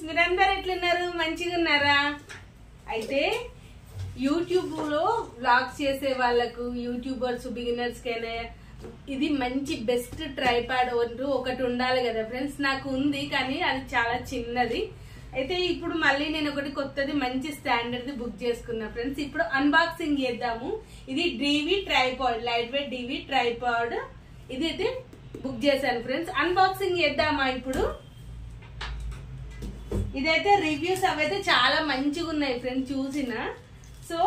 మీరందరూ ఎట్లున్నారు? మంచిగా ఉన్నారా? అయితే యూట్యూబ్ లో వ్లాగ్స్ చేసే వాళ్ళకు, యూట్యూబర్స్ బిగినర్స్ కైనా ఇది మంచి బెస్ట్ ట్రైపాడ్ ఒకటి ఉండాలి కదా ఫ్రెండ్స్. నాకు ఉంది కానీ అది చాలా చిన్నది. అయితే ఇప్పుడు మళ్ళీ నేను ఒకటి కొత్తది మంచి స్టాండర్డ్ ది బుక్ చేసుకున్నా ఫ్రెండ్స్. ఇప్పుడు అన్బాక్సింగ్ చేద్దాము. ఇది డివి ట్రైపాడ్, లైట్ వెయిట్ డివి ట్రైపాడ్. ఇది అయితే బుక్ చేశాను ఫ్రెండ్స్. అన్బాక్సింగ్ చేద్దామా ఇప్పుడు? ఇదైతే రివ్యూస్ అవైతే చాలా మంచిగా ఉన్నాయి ఫ్రెండ్స్ చూసిన. సో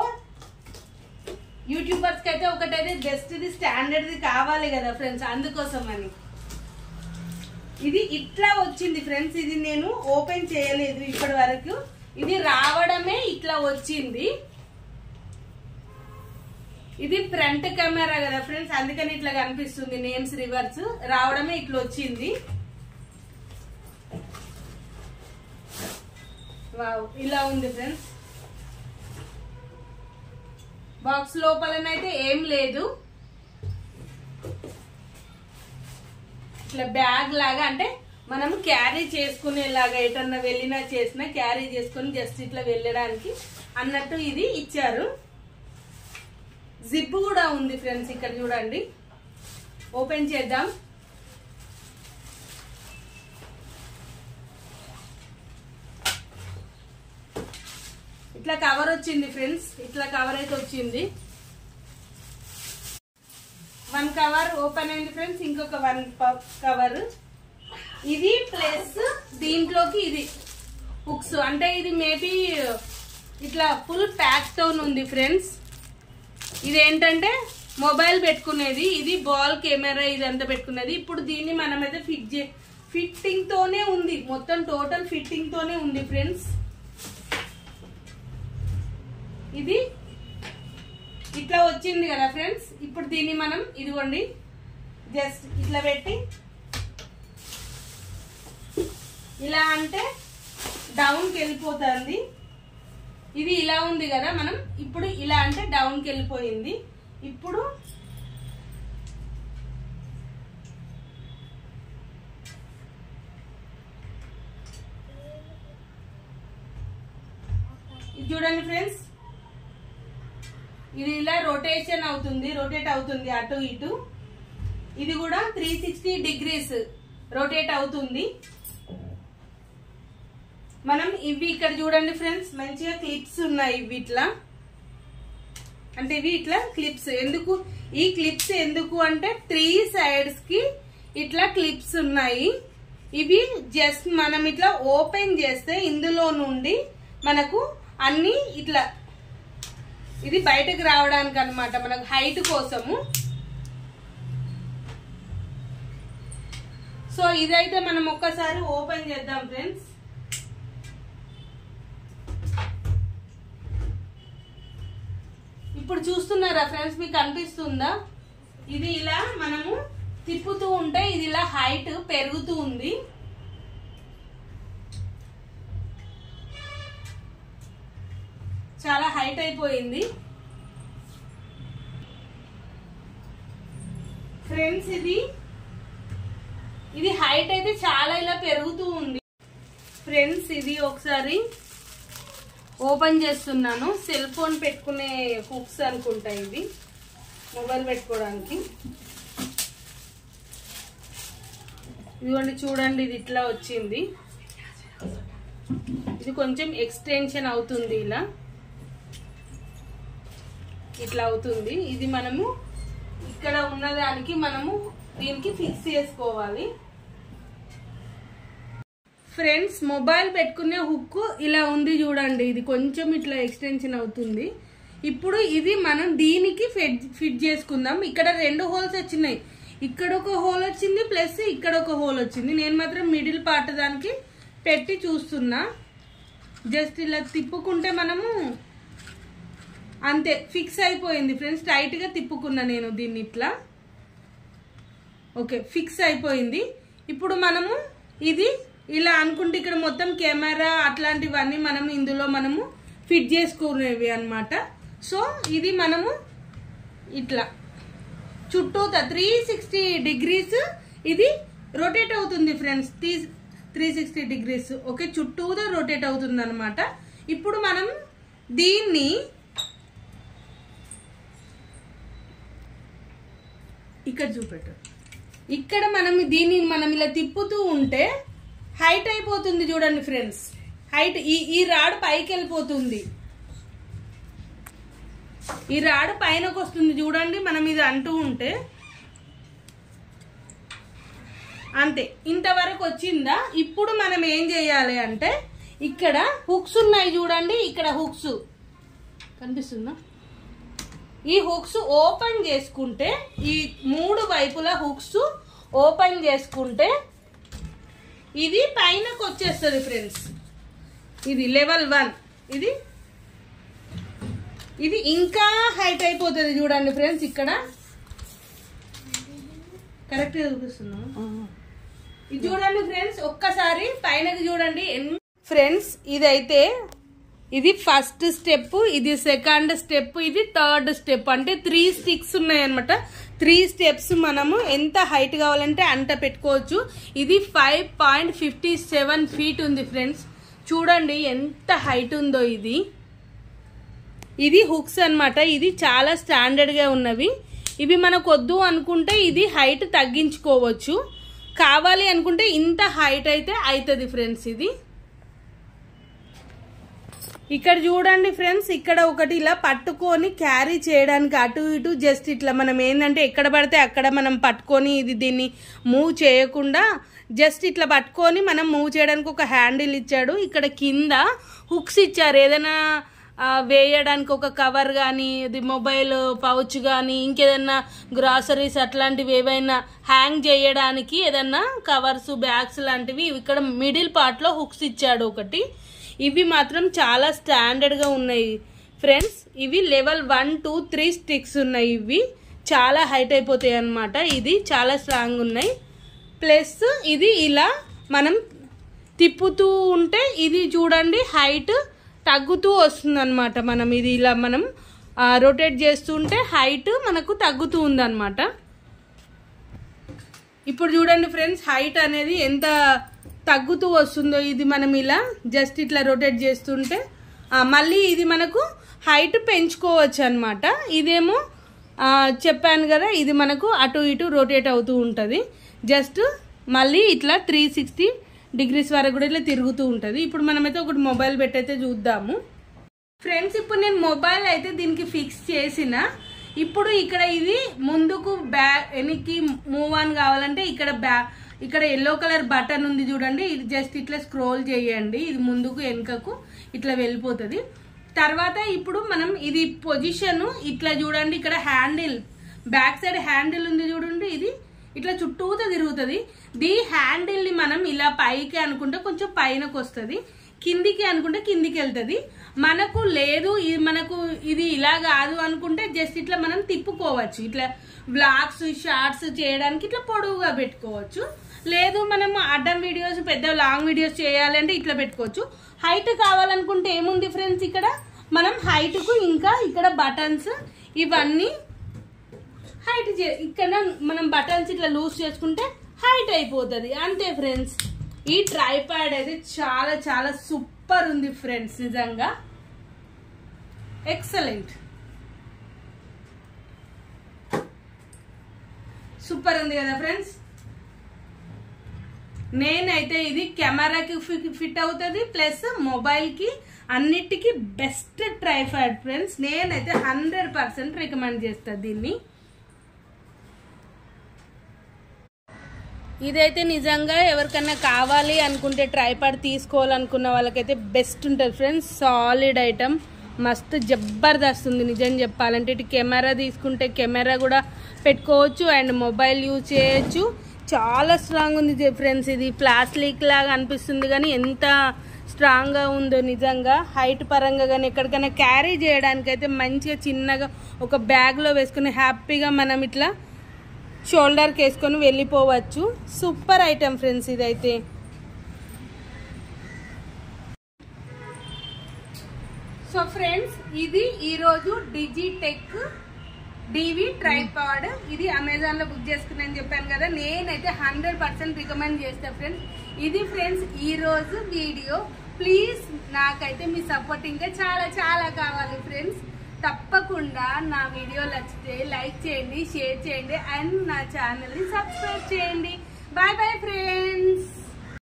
యూట్యూబర్స్ కి అయితే ఒకటైతే బెస్ట్ ది స్టాండర్డ్ ది కావాలి కదా ఫ్రెండ్స్, అందుకోసం అని. ఇది ఇట్లా వచ్చింది ఫ్రెండ్స్. ఇది నేను ఓపెన్ చేయలేదు ఇప్పటి వరకు. ఇది రావడమే ఇట్లా వచ్చింది. ఇది ఫ్రంట్ కెమెరా కదా ఫ్రెండ్స్, అందుకని ఇట్లా కనిపిస్తుంది. నేమ్స్ రివర్స్ రావడమే ఇట్లా వచ్చింది. వావ్, ఇలా ఉంది ఫ్రెండ్స్. బాక్స్ లోపలనైతే ఏం లేదు. ఇట్లా బ్యాగ్ లాగా, అంటే మనం క్యారీ చేసుకునేలాగా ఎటన్నా వెళ్ళినా చేసినా క్యారీ చేసుకుని జస్ట్ ఇట్లా వెళ్ళడానికి అన్నట్టు ఇది ఇచ్చారు. జిప్ కూడా ఉంది ఫ్రెండ్స్. ఇక్కడ చూడండి, ఓపెన్ చేద్దాం. ఇట్లా కవర్ వచ్చింది ఫ్రెండ్స్. ఇట్లా కవర్ అయితే వచ్చింది. వన్ కవర్ ఓపెన్ అయింది ఫ్రెండ్స్. ఇంకొక వన్ కవర్ ఇది ప్లస్ దీంట్లోకి ఇది హుక్స్. అంటే ఇది మేబీ ఇట్లా ఫుల్ ప్యాక్ తో ఉంది ఫ్రెండ్స్. ఇది ఏంటంటే మొబైల్ పెట్టుకునేది, ఇది బాల్ కెమెరా ఇదంతా పెట్టుకునేది. ఇప్పుడు దీన్ని మనమైతే ఫిట్టింగ్ తోనే ఉంది, మొత్తం టోటల్ ఫిట్టింగ్ తోనే ఉంది ఫ్రెండ్స్. ఇది ఇట్లా వచ్చింది కదా ఫ్రెండ్స్. ఇప్పుడు దీన్ని మనం ఇదిగోండి జస్ట్ ఇట్లా పెట్టి ఇలా అంటే డౌన్ కి వెళ్ళిపోతుంది. ఇది ఇలా ఉంది కదా, మనం ఇప్పుడు ఇలా అంటే డౌన్ కి వెళ్ళిపోయింది. ఇప్పుడు ఇది చూడండి ఫ్రెండ్స్, ఇది ఇలా రొటేట్ అవుతుంది అటు ఇటు. ఇది కూడా 360 డిగ్రీస్ రొటేట్ అవుతుంది. మనం ఇవి ఇక్కడ చూడండి ఫ్రెండ్స్, మంచిగా క్లిప్స్ ఉన్నాయి. ఇవి ఇట్లా అంటే ఇవి ఇట్లా క్లిప్స్. ఎందుకు ఈ క్లిప్స్ ఎందుకు అంటే 3 సైడ్స్ కి ఇట్లా క్లిప్స్ ఉన్నాయి. ఇవి జస్ట్ మనం ఇట్లా ఓపెన్ చేస్తే ఇందులో నుండి మనకు అన్ని ఇట్లా ఇది బయటకు రావడానికి అన్నమాట, మనకు హైట్ కోసము. సో ఇదైతే మనం ఒక్కసారి ఓపెన్ చేద్దాం ఫ్రెండ్స్. ఇప్పుడు చూస్తున్నారా ఫ్రెండ్స్, మీకు కనిపిస్తుందా? ఇది ఇలా మనము తిప్పుతూ ఉంటే ఇది ఇలా హైట్ పెరుగుతూ ఉంది. చాలా హైట్ అయిపోయింది ఫ్రెండ్స్. ఇది హైట్ అయితే చాలా ఇలా పెరుగుతూ ఉంది ఫ్రెండ్స్. ఇది ఒకసారి ఓపెన్ చేస్తున్నాను. సెల్ ఫోన్ పెట్టుకునే హుక్స్ అనుకుంటా, ఇది మొబైల్ పెట్టుకోవడానికి. ఇదిగోండి చూడండి, ఇది ఇట్లా వచ్చింది. ఇది కొంచెం ఎక్స్టెన్షన్ అవుతుంది, ఇలా ఇట్లా అవుతుంది. ఇది మనము ఇక్కడ ఉన్నదానికి మనము దీనికి ఫిక్స్ చేసుకోవాలి ఫ్రెండ్స్. మొబైల్ పెట్టుకునే హుక్ ఇలా ఉంది చూడండి, ఇది కొంచెం ఇట్లా ఎక్స్టెన్షన్ అవుతుంది. ఇప్పుడు ఇది మనం దీనికి ఫిట్ చేసుకుందాం. ఇక్కడ 2 హోల్స్ వచ్చినాయి, ఇక్కడ ఒక హోల్ వచ్చింది ప్లస్ ఇక్కడ ఒక హోల్ వచ్చింది. నేను మాత్రం మిడిల్ పార్ట్ దానికి పెట్టి చూస్తున్నా. జస్ట్ ఇలా తిప్పుకుంటే మనము అంతే ఫిక్స్ అయిపోయింది ఫ్రెండ్స్. టైట్ గా తిప్పుకున్నా నేను దీన్ని ఇట్లా. ఓకే, ఫిక్స్ అయిపోయింది. ఇప్పుడు మనము ఇది ఇలా అనుకుంటే ఇక్కడ మొత్తం కెమెరా అట్లాంటివన్నీ మనం ఇందులో మనము ఫిట్ చేసుకునేవి అన్నమాట. సో ఇది మనము ఇట్లా చుట్టూతా 360 డిగ్రీస్ ఇది రొటేట్ అవుతుంది ఫ్రెండ్స్. 360 degrees. ఓకే, చుట్టూదా రొటేట్ అవుతుంది అనమాట. ఇప్పుడు మనం దీన్ని ఇక్కడ చూపెట్టు. ఇక్కడ దీన్ని మనం ఇలా తిప్పుతూ ఉంటే హైట్ అయిపోతుంది చూడండి ఫ్రెండ్స్. హైట్ ఈ రాడ్ పైకి వెళ్ళిపోతుంది. ఈ రాడ్ పైనకు వస్తుంది చూడండి. మనం ఇది అంటూ ఉంటే అంతే, ఇంతవరకు వచ్చిందా. ఇప్పుడు మనం ఏం చేయాలి అంటే ఇక్కడ హుక్స్ ఉన్నాయి చూడండి. ఇక్కడ హుక్స్ కనిపిస్తుందా? ఈ హుక్స్ ఓపెన్ చేసుకుంటే, ఈ 3 వైపుల హుక్స్ ఓపెన్ చేసుకుంటే ఇది పైనకు వచ్చేస్తుంది ఫ్రెండ్స్. ఇది లెవెల్ 1. ఇది ఇంకా హైట్ అయిపోతుంది చూడండి ఫ్రెండ్స్. ఇక్కడ కరెక్ట్ గా చూపిస్తున్నాం. ఇది చూడండి ఫ్రెండ్స్, ఒక్కసారి పైనకి చూడండి ఫ్రెండ్స్. ఇది ఫస్ట్ స్టెప్, ఇది సెకండ్ స్టెప్, ఇది థర్డ్ స్టెప్. అంటే 3 స్టిక్స్ ఉన్నాయి అనమాట. 3 స్టెప్స్ మనము ఎంత హైట్ కావాలంటే అంత పెట్టుకోవచ్చు. ఇది 5.57 feet ఉంది ఫ్రెండ్స్. చూడండి ఎంత హైట్ ఉందో. ఇది హుక్స్ అన్నమాట. ఇది చాలా స్టాండర్డ్ గా ఉన్నవి. ఇవి మనకు వద్దు అనుకుంటే ఇది హైట్ తగ్గించుకోవచ్చు. కావాలి అనుకుంటే ఇంత హైట్ అయితే అవుతుంది ఫ్రెండ్స్. ఇది ఇక్కడ చూడండి ఫ్రెండ్స్, ఇక్కడ ఒకటి ఇలా పట్టుకొని క్యారీ చేయడానికి అటు ఇటు జస్ట్ ఇట్లా మనం ఏంటంటే ఎక్కడ పడితే అక్కడ మనం పట్టుకొని దీన్ని మూవ్ చేయకుండా జస్ట్ ఇట్లా పట్టుకొని మనం మూవ్ చేయడానికి ఒక హ్యాండిల్ ఇచ్చాడు. ఇక్కడ కింద హుక్స్ ఇచ్చారు. ఏదైనా వేయడానికి ఒక కవర్ కానీ, ఇది మొబైల్ పౌచ్ కానీ, ఇంకేదన్నా గ్రాసరీస్ అట్లాంటివి ఏవైనా హ్యాంగ్ చేయడానికి ఏదన్నా కవర్స్, బ్యాగ్స్ లాంటివి ఇక్కడ మిడిల్ పార్ట్లో హుక్స్ ఇచ్చాడు ఒకటి. ఇవి మాత్రం చాలా స్టాండర్డ్ గా ఉన్నాయి ఫ్రెండ్స్. ఇవి లెవెల్ 1, 2, 3 స్టిక్స్ ఉన్నాయి. ఇవి చాలా హైట్ అయిపోతాయి అన్నమాట. ఇది చాలా స్ట్రాంగ్ ఉన్నాయి. ప్లస్ ఇది ఇలా మనం తిప్పుతూ ఉంటే ఇది చూడండి హైట్ తగ్గుతూ వస్తుంది అనమాట. మనం ఇది ఇలా మనం రొటేట్ చేస్తుంటే హైట్ మనకు తగ్గుతూ ఉందన్నమాట. ఇప్పుడు చూడండి ఫ్రెండ్స్, హైట్ అనేది ఎంత తగ్గుతూ వస్తుందో. ఇది మనం ఇలా జస్ట్ ఇట్లా రొటేట్ చేస్తుంటే మళ్ళీ ఇది మనకు హైట్ పెంచుకోవచ్చు అనమాట. ఇదేమో చెప్పాను కదా, ఇది మనకు అటు ఇటు రొటేట్ అవుతూ ఉంటుంది. జస్ట్ మళ్ళీ ఇట్లా 360 degrees వరకు కూడా ఇట్లా తిరుగుతూ ఉంటుంది. ఇప్పుడు మనమైతే ఒకటి మొబైల్ పెట్టయితే చూద్దాము ఫ్రెండ్స్. ఇప్పుడు నేను మొబైల్ అయితే దీనికి ఫిక్స్ చేసిన. ఇప్పుడు ఇక్కడ ఇది ముందుకు వెనక్కి మూవ్ ఆన్ కావాలంటే ఇక్కడ ఎల్లో కలర్ బటన్ ఉంది చూడండి. ఇది జస్ట్ ఇట్లా స్క్రోల్ చేయండి. ఇది ముందుకు వెనుకకు ఇట్లా వెళ్ళిపోతుంది. తర్వాత ఇప్పుడు మనం ఇది పొజిషన్ ఇట్లా చూడండి. ఇక్కడ హ్యాండిల్ బ్యాక్ సైడ్ హ్యాండిల్ ఉంది చూడండి. ఇది ఇట్లా చుట్టూతో తిరుగుతుంది. ఈ హ్యాండిల్ ని మనం ఇలా పైకి అనుకుంటే కొంచెం పైనకు వస్తుంది, కిందికి అనుకుంటే కిందికి వెళ్తుంది. మనకు లేదు ఇది ఇలా కాదు అనుకుంటే జస్ట్ ఇట్లా మనం తిప్పుకోవచ్చు. ఇట్లా వ్లాగ్స్, షార్ట్స్ చేయడానికి ఇట్లా పొడవుగా పెట్టుకోవచ్చు. లేదు మనం అడ్డం వీడియోస్, పెద్ద లాంగ్ వీడియోస్ చేయాలంటే ఇట్లా పెట్టుకోవచ్చు. హైట్ కావాలనుకుంటే ఏముంది ఫ్రెండ్స్, ఇక్కడ మనం హైట్ కు ఇంకా ఇక్కడ బటన్స్ ఇవన్నీ హైట్ ఇక్కడ మనం బటన్స్ ఇట్లా లూజ్ చేసుకుంటే హైట్ అయిపోతుంది. అంతే ఫ్రెండ్స్. ఈ ట్రైపాడ్ అయితే చాలా చాలా సూపర్ ఉంది ఫ్రెండ్స్. నిజంగా ఎక్సలెంట్, సూపర్ ఉంది కదా ఫ్రెండ్స్. నేనైతే ఇది కెమెరాకి ఫిట్ అవుతుంది, ప్లస్ మొబైల్ కి అన్నిటికీ బెస్ట్ ట్రైపాడ్ ఫ్రెండ్స్. నేనైతే 100% రికమెండ్ చేస్తాను దీన్ని. ఇదైతే నిజంగా ఎవరికైనా కావాలి అనుకుంటే ట్రైపాడ్ తీసుకోవాలనుకున్న వాళ్ళకైతే బెస్ట్ ఉంటుంది ఫ్రెండ్స్. సాలిడ్ ఐటమ్, మస్తు జబర్దస్త్ ఉంది నిజం చెప్పాలంటే. ఇటు కెమెరా తీసుకుంటే కెమెరా కూడా పెట్టుకోవచ్చు అండ్ మొబైల్ యూజ్ చేయొచ్చు. చాలా స్ట్రాంగ్ ఉంది ఫ్రెండ్స్. ఇది ప్లాస్టిక్ లాగా అనిపిస్తుంది కానీ ఎంత స్ట్రాంగ్గా ఉందో నిజంగా. హైట్ పరంగా కానీ ఎక్కడికైనా క్యారీ చేయడానికి అయితే మంచిగా చిన్నగా ఒక బ్యాగ్లో వేసుకుని హ్యాపీగా మనం ఇట్లా షోల్డర్కి వేసుకొని వెళ్ళిపోవచ్చు. సూపర్ ఐటమ్ ఫ్రెండ్స్ ఇదైతే. సో ఫ్రెండ్స్, ఇది ఈరోజు డిజిటెక్ డివి ట్రైపాడ్. ఇది అమెజాన్ లో బుక్ చేసుకున్నాను చెప్పాను కదా, నేనైతే 100% రికమెండ్ చేస్తా ఫ్రెండ్స్. ఇది ఫ్రెండ్స్ ఈ రోజు వీడియో. ప్లీజ్ నాకైతే మీ సపోర్ట్ ఇంకా చాలా చాలా కావాలి ఫ్రెండ్స్. తప్పకుండా నా వీడియో నచ్చితే లైక్ చేయండి, షేర్ చేయండి అండ్ నా ఛానల్ ని సబ్స్క్రైబ్ చేయండి. Bye bye friends.